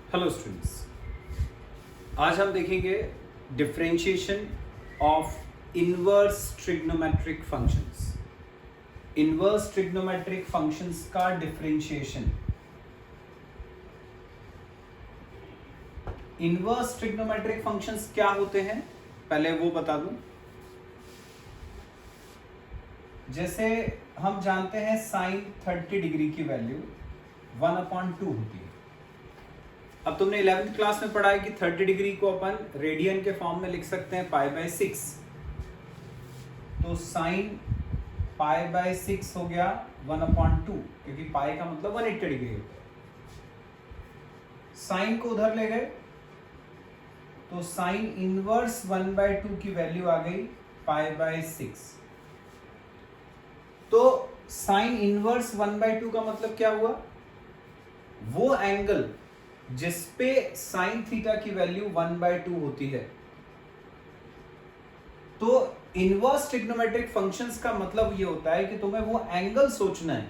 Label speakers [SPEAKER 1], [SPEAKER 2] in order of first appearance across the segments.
[SPEAKER 1] Hello students, आज हम देखेंगे differentiation of inverse trigonometric functions. Inverse trigonometric functions का डिफरेंशिएशन। इनवर्स ट्रिग्नोमेट्रिक फंक्शंस क्या होते हैं पहले वो बता दूं। जैसे हम जानते हैं साइन 30 डिग्री की वैल्यू 1/2 होती है। अब तुमने 11th क्लास में पढ़ा है कि 30 डिग्री को अपन रेडियन के फॉर्म में लिख सकते हैं π/6। तो साइन π/6 हो गया 1/2, क्योंकि पाई का मतलब 180 डिग्री होता है। साइन को उधर ले गए तो साइन इनवर्स 1/2 की वैल्यू आ गई π/6। तो साइन इनवर्स 1/2 का मतलब क्या हुआ? वो एंगल जिसपे साइन थीटा की वैल्यू 1/2 होती है। तो इनवर्स ट्रिग्नोमेट्रिक फंक्शंस का मतलब ये होता है कि तुम्हें वो एंगल सोचना है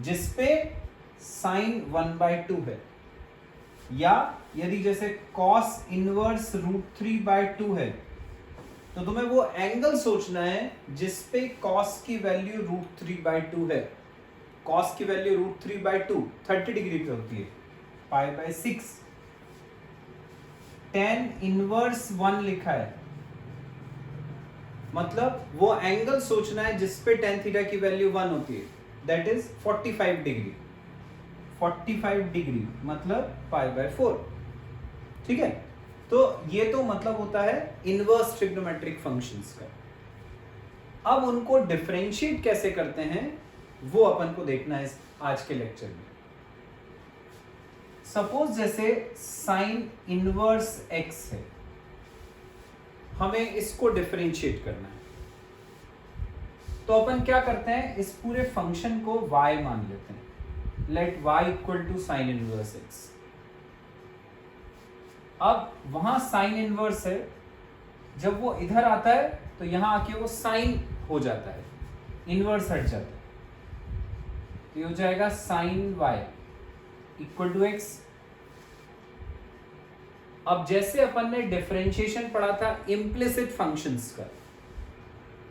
[SPEAKER 1] जिसपे साइन 1/2 है, या यदि जैसे cos इनवर्स √3/2 है तो तुम्हें वो एंगल सोचना है जिसपे cos की वैल्यू √3/2 है। cos की वैल्यू √3/2 30 डिग्री पे होती है, π/6। tan इनवर्स 1 लिखा है, मतलब वो एंगल सोचना है जिसपे tan थीटा की वैल्यू 1 होती है, दैट इज 45 डिग्री। 45 डिग्री मतलब π/4। ठीक है, तो ये तो मतलब होता है इनवर्स ट्रिग्नोमेट्रिक फंक्शंस का। अब उनको डिफरेंशिएट कैसे करते हैं वो अपन को देखना है आज के लेक्चर में। सपोज जैसे साइन इनवर्स x है, हमें इसको डिफरेंशिएट करना है। तो अपन क्या करते हैं, इस पूरे फंक्शन को y मान लेते हैं। Let y equal to sine inverse x। अब वहां साइन इनवर्स है, जब वो इधर आता है तो यहां आके वो साइन हो जाता है, इनवर्स हट जाता है। तो ये हो जाएगा sine y equal to x। अब जैसे अपन ने डिफरेंशिएशन पढ़ा था इम्प्लिसिट फंक्शंस का,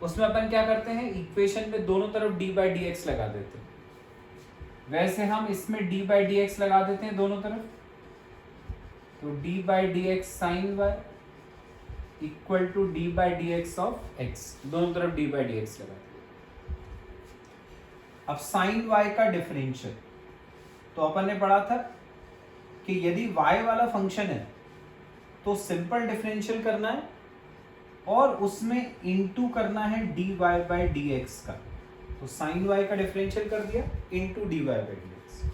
[SPEAKER 1] उसमें अपन क्या करते हैं, इक्वेशन में दोनों तरफ d/dx लगा देते हैं। वैसे हम इसमें d/dx लगा देते हैं दोनों तरफ। तो d/dx sine y equal to d/dx of x, दोनों तरफ d/dx लगा देते हैं। अब साइन y का डिफरेंशियल तो अपन ने पढ़ा था कि यदि y वाला फंक्शन है तो सिंपल डिफरेंशियल करना है और उसमें इनटू करना है dy/dx का। तो साइन y का डिफरेंशियल कर दिया into dy/dx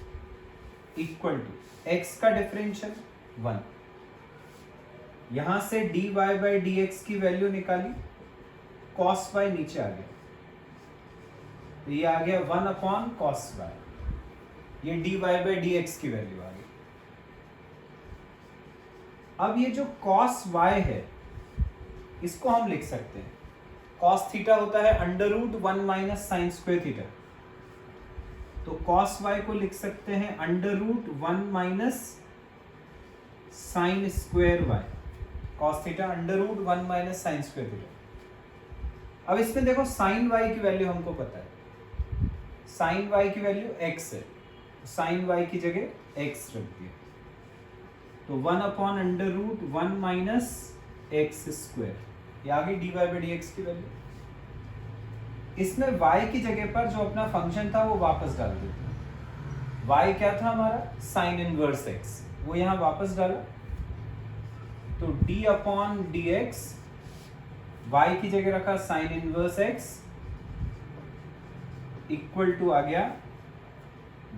[SPEAKER 1] equal to x का डिफरेंशियल 1। यहां से dy/dx की वैल्यू निकाली, cos y नीचे आ गया, तो ये आ गया 1/cos y। ये dy/dx की वैल्यू आ गई। अब ये जो cos y है इसको हम लिख सकते हैं, cos थीटा होता है √1 - sin स्क्वायर थीटा। तो cos y को लिख सकते हैं √1 - sin square y। cos theta √1 - sin square theta. अब इसमें देखो sin y की वैल्यू हमको पता है, sin y की वैल्यू x है, sin y की जगह x रख दिया। तो 1/√1 - x स्क्वायर, ये आ गई dy/dx की वैल्यू। इसमें y की जगह पर जो अपना फंक्शन था वो वापस डाल देते हैं। y क्या था हमारा, साइन इनवर्स x, वो यहां वापस डाला। तो d/dx, y की जगह रखा sine inverse x equal to आ गया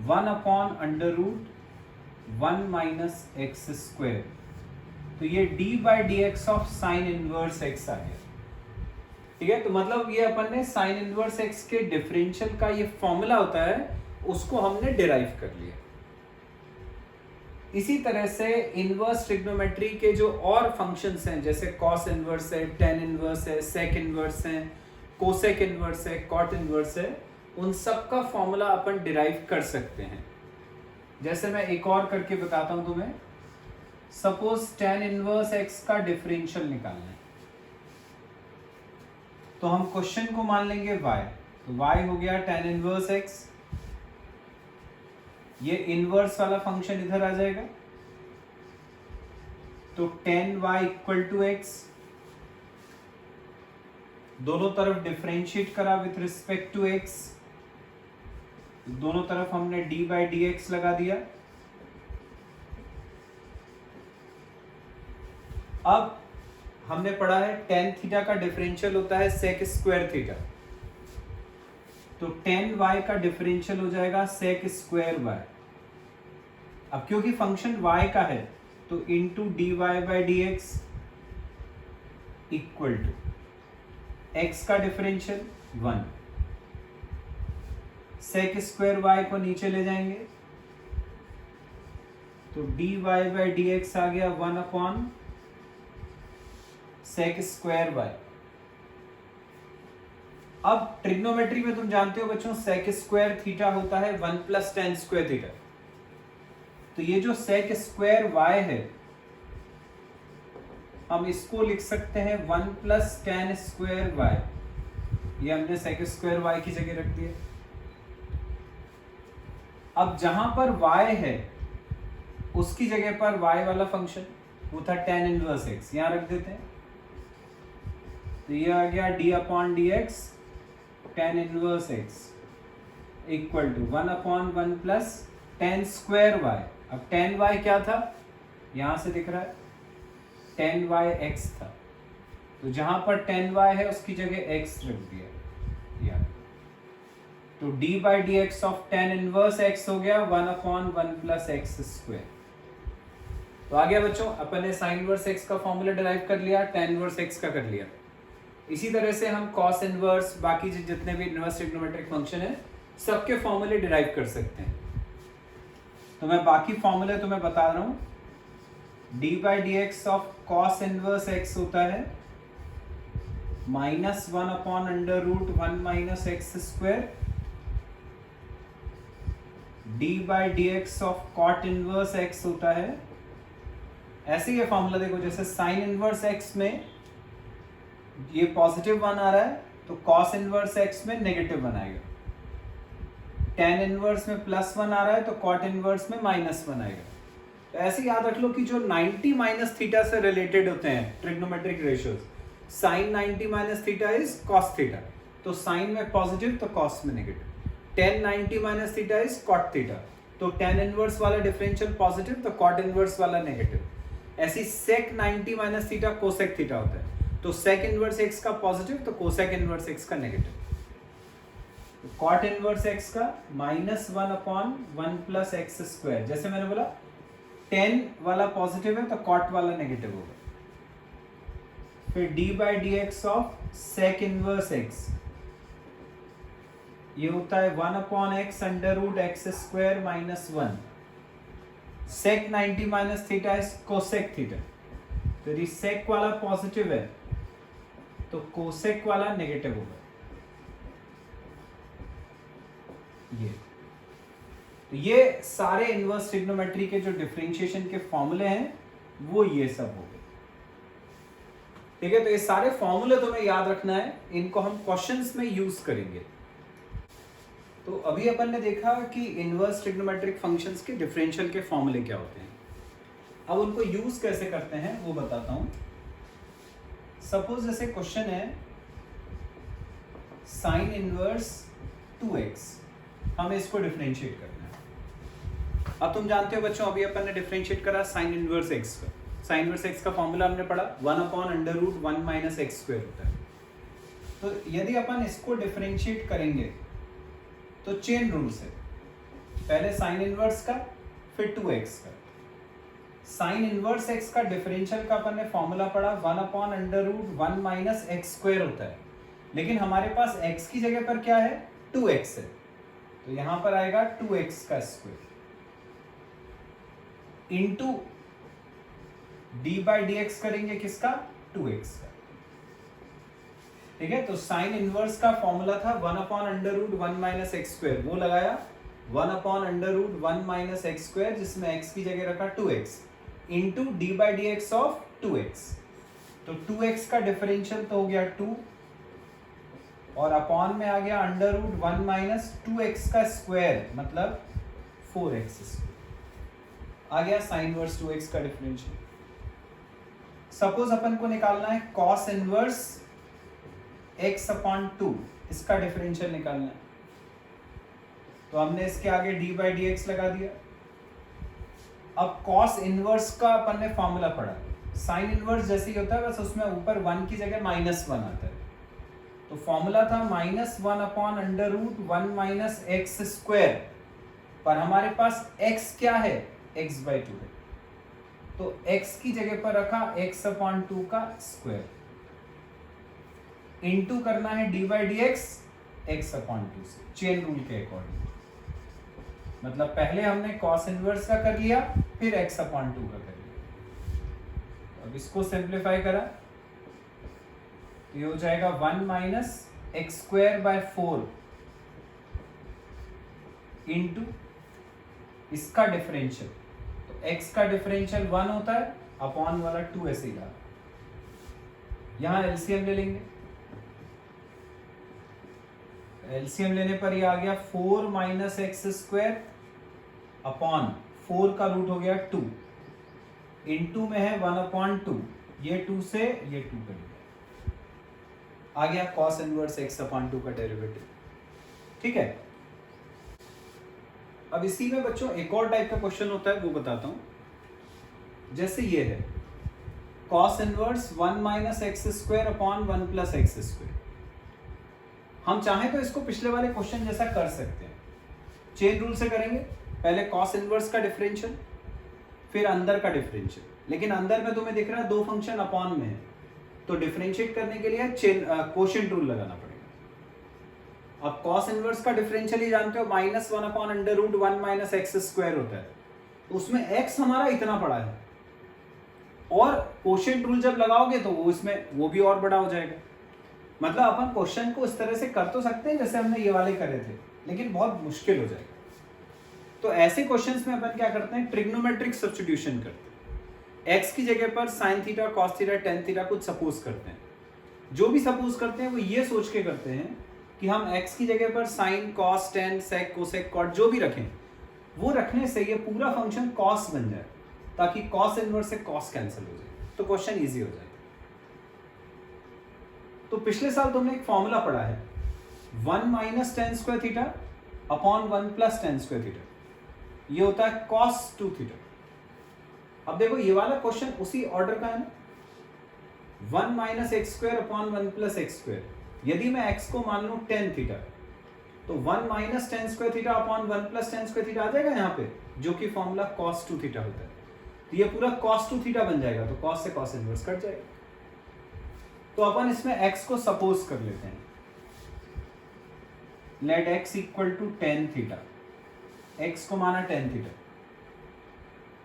[SPEAKER 1] 1/√1 - x स्क्वायर। तो ये d/dx of sine inverse x आ गया। ठीक है, तो मतलब ये अपन ने साइन इनवर्स x के डिफरेंशियल का ये फॉर्मूला होता है, उसको हमने डिराइव कर लिया। इसी तरह से इनवर्स ट्रिग्नोमेट्री के जो और फंक्शंस हैं, जैसे cos इनवर्स है, tan इनवर्स है, sec इनवर्स है, कोसेक इनवर्स है, cot इनवर्स है, उन सब का फॉर्मूला अपन डिराइव कर सकते हैं। जैसे मैं एक और करके बताता हूं तुम्हें, सपोज tan इनवर्स x का डिफरेंशियल निकालना है, तो हम क्वेश्चन को मान लेंगे y, तो y हो गया tan इनवर्स x, ये इनवर्स वाला फंक्शन इधर आ जाएगा, तो tan y equal to x, दोनों तरफ डिफरेंशिएट करा विथ रिस्पेक्ट टू x, दोनों तरफ हमने d बाई डी एक्स लगा दिया। अब हमने पढ़ा है tan थीटा का डिफरेंशियल होता है sec स्क्वायर थीटा, तो tan y का डिफरेंशियल हो जाएगा sec स्क्वायर y। अब क्योंकि फंक्शन y का है तो into D Y by D X equal to x का डिफरेंशियल 1, sec स्क्वायर y को नीचे ले जाएंगे तो D Y by D X आ गया 1 अपॉन sec स्क्वायर y। अब ट्रिग्नोमेट्री में तुम जानते हो बच्चों sec स्क्वायर थीटा होता है 1 प्लस tan स्क्वायर थीटा, तो ये जो sec स्क्वायर y है हम इसको लिख सकते हैं 1 प्लस tan स्क्वायर y, ये हमने sec स्क्वायर y की जगह रख दिया। अब जहां पर y है उसकी जगह पर y वाला फंक्शन वो था tan इनवर्स x, यहां रख देते हैं, तो ये आ गया d upon d x tan inverse x equal to 1 upon 1 plus tan square y। अब tan y क्या था, यहां से दिख रहा है tan y x था, तो जहां पर tan y है उसकी जगह x रख दिया, तो d by D x of tan inverse x हो गया 1 अपॉन 1 प्लस एक्स स्क्वायर। तो आ गया बच्चों, अपन ने साइन इनवर्स x का फॉर्मूला डिराइव कर लिया, tan इनवर्स x का कर लिया। इसी तरह से हम cos इनवर्स, बाकी जितने भी इनवर्स ट्रिग्नोमेट्रिक फंक्शन है सबके फॉर्मूले डिराइव कर सकते हैं। तो मैं बाकी फॉर्मूले तुम्हें बता रहा हूं, d by D x of cos inverse x होता है -1 upon under root 1 minus x square, d by D x of cot inverse x होता है, ऐसे ही फॉर्मूला देखो, जैसे साइन इनवर्स x में ये पॉजिटिव 1 आ रहा है तो cos इनवर्स x में नेगेटिव 1 आएगा, tan इनवर्स में +1 आ रहा है तो cot इनवर्स में -1 आएगा। तो ऐसे याद रख लो कि जो 90 माइनस थीटा से रिलेटेड होते हैं trigonometric ratios, sine 90 minus theta is cos theta, तो साइन में पॉजिटिव तो cos में negative, tan 90 minus theta is cot theta, तो tan इनवर्स वाला डिफरेंशियल पॉजिटिव तो cot इनवर्स वाला नेगेटिव। ऐसी sec 90 minus theta cosec theta होता है, तो sec इनवर्स x का पॉजिटिव तो कोसेक इनवर्स x का नेगेटिव, तो cot इनवर्स x का -1 अपॉन 1 प्लस एक्स स्क्वायर, जैसे मैंने बोला tan वाला पॉजिटिव है तो cot वाला नेगेटिव होगा, फिर d by D x of sec inverse x, ये होता है 1 upon x under root x square -1, sec 90 minus theta is cosec theta, तो यदि sec वाला पॉजिटिव है तो कोसेक वाला नेगेटिव होगा, ये तो ये सारे इनवर्स ट्रिग्नोमेट्री के जो डिफरेंशिएशन के फॉर्मूले हैं वो ये सब हो गए, ठीक है। तो ये सारे फॉर्मूले तुम्हें याद रखना है, इनको हम क्वेश्चंस में यूज करेंगे। तो अभी अपन ने देखा कि इनवर्स ट्रिग्नोमेट्रिक फंक्शंस के डिफरेंशियल के फॉर्मूले क्या होते हैं, अब उनको यूज कैसे करते हैं वो बताता हूं। सपोज जैसे क्वेश्चन है साइन इनवर्स 2x, हमें इसको डिफरेंशिएट करना है। अब तुम जानते हो बच्चों, अभी अपन ने डिफरेंशिएट करा साइन इनवर्स x का, साइन इनवर्स x का फॉर्मूला हमने पढ़ा 1 upon under root 1 minus x square होता है। तो यदि अपन इसको डिफरेंशिएट करेंगे तो चेन रूल से, पहले साइन इनवर्स का फिर 2x का, साइन इनवर्स x का डिफरेंशियल का अपन ने फॉर्मूला पढ़ा 1 upon under root 1 minus x square होता है, लेकिन हमारे पास x की जगह पर क्या है 2x है, तो यहां पर आएगा 2x का square into d by D x करेंगे किसका 2x का, ठीक है। तो साइन इनवर्स का फॉर्मूला था 1 upon under root 1 minus x square, वो लगाया 1 upon under root 1 minus x square जिसमें x की जगह रखा 2x, into d by D x of 2x। तो 2x का डिफरेंशियल तो हो गया 2 और अपॉन में आ गया अंडर रूट 1 माइनस 2x का स्क्वायर मतलब 4x आ गया साइन इनवर्स 2x का डिफरेंशियल। सपोज अपन को निकालना है कॉस इनवर्स x अपॉन 2, इसका डिफरेंशियल निकालना है। तो हमने इसके आगे डी बाई डी एक्स लगा दिया। अब कॉस इनवर्स का अपन ने फॉर्मूला पढ़ा, साइन इनवर्स जैसे ही होता है बस उसमें ऊपर 1 की जगह -1 आता है। तो फॉर्मूला था -1 upon under root 1 minus x square, पर हमारे पास x क्या है, x बाई 2 है, तो x की जगह पर रखा x अपॉन 2 का स्क्वायर, इनटू करना है D by D x x upon 2 से, चेन रूल के अकॉर्डिंग। मतलब पहले हमने कॉस इनवर्स का कर लिया, फिर x अपॉन 2 का कर लिया। अब इसको सिंप्लीफाई करा तो ये हो जाएगा 1 minus x square by 4 into इसका डिफरेंशियल। तो x का डिफरेंशियल 1 होता है, अपॉन वाला 2 ऐसे ही रहा। यहां एलसीएम ले लेंगे, एलसीएम लेने पर ये आ गया 4 माइनस एक्स स्क्वायर अपॉन 4 का रूट हो गया 2 इंटू में है 1 अपॉन 2, ये 2 से ये 2 कर आ गया कॉस इनवर्स x अपॉन 2 का डेरिवेटिव। ठीक है, अब इसी में बच्चों एक और टाइप का क्वेश्चन होता है, वो बताता हूं। जैसे ये है cos inverse 1 minus x square upon 1 plus x square. हम चाहें तो इसको पिछले वाले क्वेश्चन जैसा कर सकते हैं, चेन रूल से करेंगे। पहले कॉस इनवर्स का डिफरेंशियल, फिर अंदर का डिफरेंशियल, लेकिन अंदर में तुम्हें दिख रहा है दो फंक्शन अपॉन में है, तो डिफरेंशिएट करने के लिए चेन कोशेंट रूल लगाना पड़ेगा। अब कॉस इनवर्स का डिफरेंशियल ही जानते हो, -1 upon under root 1 minus x square होता है, तो उसमें x हमारा इतना पड़ा है, और कोशेंट रूल जब लगाओगे तो वो इसमें वो भी और बड़ा हो जाएगा। मतलब अपन क्वेश्चन को इस तरह से कर तो सकते हैं जैसे हमने ये वाले करे थे, लेकिन बहुत मुश्किल हो जाएगा। तो ऐसे क्वेश्चंस में अपन क्या करते हैं, ट्रिग्नोमेट्रिक सब्स्टिट्यूशन करते हैं। x की जगह पर sine theta, cos theta, tan theta कुछ सपोज करते हैं। जो भी सपोज करते हैं वो ये सोच के करते हैं कि हम x की जगह पर साइन, कॉस, टेन, सेक, कोसेक, कॉट जो भी रखें, वो रखने से ये पूरा फंक्शन कॉस बन जाए, ताकि कॉस इनवर्स से कॉस कैंसिल हो जाए, तो क्वेश्चन इजी हो जाए। तो पिछले साल तुमने एक फॉर्मूला पढ़ा है 1 minus tan square theta upon 1 plus tan square theta, ये होता है cos 2 थीटा। अब देखो ये वाला क्वेश्चन उसी ऑर्डर का है ना, 1 minus x square upon 1 plus x square. यदि मैं x को मान लूं टेन थीटा, तो 1 minus tan square theta upon 1 plus tan square theta आ जाएगा यहाँ पे, जो कि फॉर्मूला cos 2 थीटा होता है। तो ये पूरा cos 2 थीटा बन जाएगा, तो cos से cos इनवर्स कट जाएगा। तो अपन इसमें x को सपोज कर लेते हैं, let x equal to tan theta, x को माना टेन थीटा,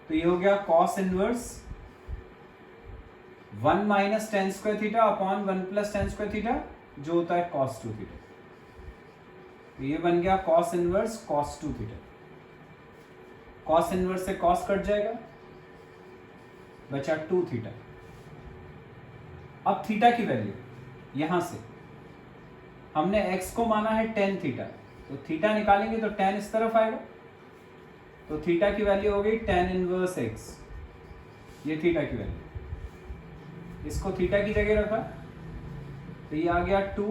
[SPEAKER 1] तो ये हो गया cos inverse 1 minus tan square theta upon 1 plus tan square theta, जो होता है cos 2 थीटा। तो ये बन गया cos inverse cos 2 theta. cos inverse से cos कट जाएगा, बचा 2 थीटा। अब थीटा की वैल्यू यहां से हमने x को माना है टेन थीटा, तो थीटा निकालेंगे तो टेन इस तरफ आएगा, तो थीटा की वैल्यू हो गई टेन इनवर्स x। ये थीटा की वैल्यू, इसको थीटा की जगह रखा तो ये आ गया 2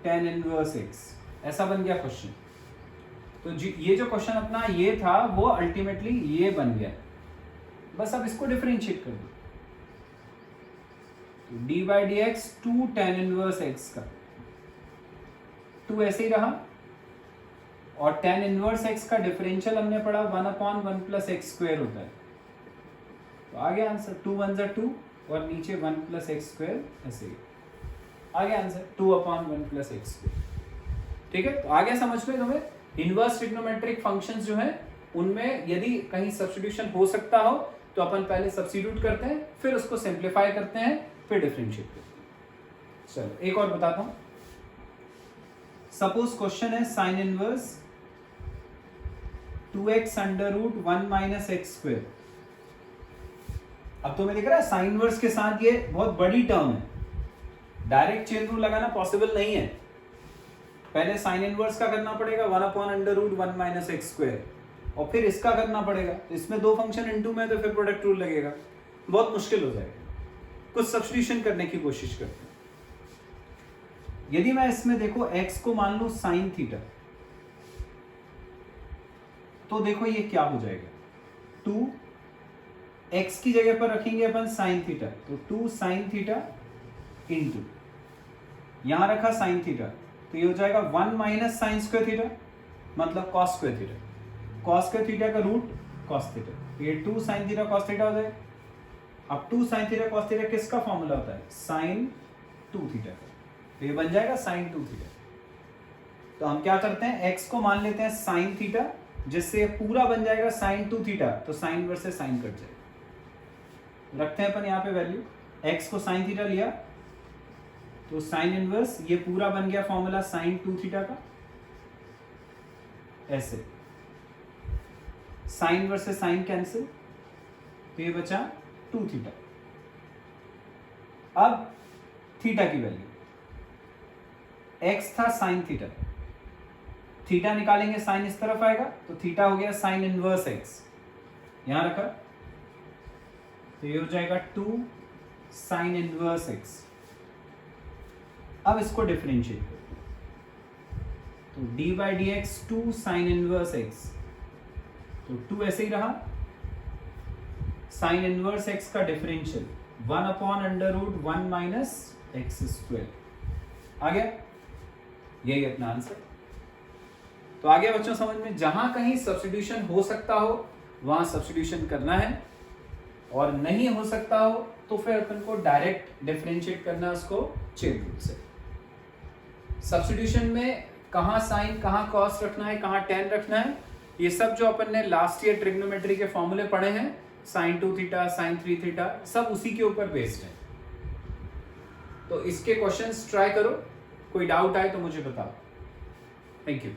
[SPEAKER 1] टेन इनवर्स x। ऐसा बन गया क्वेश्चन। तो ये जो क्वेश्चन अपना ये था वो अल्टीमेटली ये बन गया। बस अब इसको डिफरेंशिएट कर दो, तो D by D x 2 tan inverse x का 2 ऐसे ही रहा, और टेन इनवर्स x का डिफरेंशियल हमने पढ़ा 1 अपॉन 1 प्लस एक्स स्क्वायर होता है। तो आ गया आंसर 2 1 = 2 और नीचे 1 प्लस एक्स स्क्वायर, ऐसे ही आ गया answer 2 upon 1 plus x square. ठीक है, तो आ गया समझ में तुम्हें। इनवर्स ट्रिग्नोमेट्रिक फंक्शंस जो हैं उनमें यदि कहीं सब्स्टिट्यूशन हो सकता हो तो अपन पहले सब्स्टिट्यूट करते हैं, फिर उसको सिंप्लीफाई करते हैं, फिर डिफरेंशिएट करते हैं। चलो एक और बताता हूं। सपोज क्वेश्चन है sine inverse 2x under root 1 minus x square अब तुम्हें दिख रहा है साइन इनवर्स के साथ ये बहुत बड़ी टर्म है, डायरेक्ट चेन रूल लगाना पॉसिबल नहीं है। पहले साइन इनवर्स का करना पड़ेगा 1/√1 माइनस एक्स स्क्वायर, और फिर इसका करना पड़ेगा। तो इसमें दो फंक्शन इनटू में, तो फिर प्रोडक्ट रूल लगेगा, बहुत मुश्किल हो जाएगा। कुछ सब्स्टिट्यूशन करने की कोशिश करते हैं। यदि मैं इसमें देखो x को मान लूं साइन थीटा, तो देखो ये क्या हो जाएगा, 2 x की जगह पर रखेंगे अपन साइन थीटा, तो 2 साइन थीटा इंटू यहां रखा साइन थीटा, तो ये हो जाएगा 1 माइनस साइन स्क्वायर थीटा, मतलब cos square theta. Cos square theta का रूट कॉस थीटा, तो ये 2 साइन थीटा कॉस थीटा हो जाएगा। अब 2 साइन थीटा कॉस थीटा किसका फॉर्मूला होता है, साइन 2 थीटा का, तो ये बन जाएगा साइन 2 थीटा। तो हम क्या करते हैं, x को मान लेते हैं साइन थीटा, जिससे पूरा बन जाएगा साइन 2 थीटा, तो साइन इनवर्स से साइन कट जाएगा। रखते हैं अपन यहाँ पे वैल्यू, x को साइन थीटा लिया, तो साइन इनवर्स ये पूरा बन गया फॉर्मूला साइन 2 थीटा का, ऐसे साइन इनवर्स से साइन कैंसिल, तो ये बचा 2 थीटा। अब थीटा की वैल्यू, x था साइन थीटा, थीटा निकालेंगे साइन इस तरफ आएगा, तो थीटा हो गया साइन इनवर्स x, यहां रखा, तो ये हो जाएगा 2 साइन इनवर्स x। अब इसको डिफरेंशिएट करो, तो d/dx 2 साइन इनवर्स x, तो 2 ऐसे ही रहा, साइन इनवर्स x का डिफरेंशियल 1/√1 माइनस एक्स स्क्वायर आ गया। यही अपना आंसर। तो आ गया बच्चों समझ में, जहां कहीं सब्स्टिट्यूशन हो सकता हो वहां सब्स्टिट्यूशन करना है, और नहीं हो सकता हो तो फिर अपन को डायरेक्ट डिफरेंशिएट करना है उसको चेन रूल से। सब्स्टिट्यूशन में कहाँ साइन कहाँ कॉस रखना है, कहाँ टेन रखना है, ये सब जो अपन ने लास्ट ईयर ट्रिग्नोमेट्री के फॉर्मूले पढ़े हैं, साइन 2 थीटा साइन 3 थीटा, सब उसी के ऊपर बेस्ड है। तो इसके क्वेश्चंस ट्राई करो, कोई डाउट आए तो मुझे बताओ। Thank you.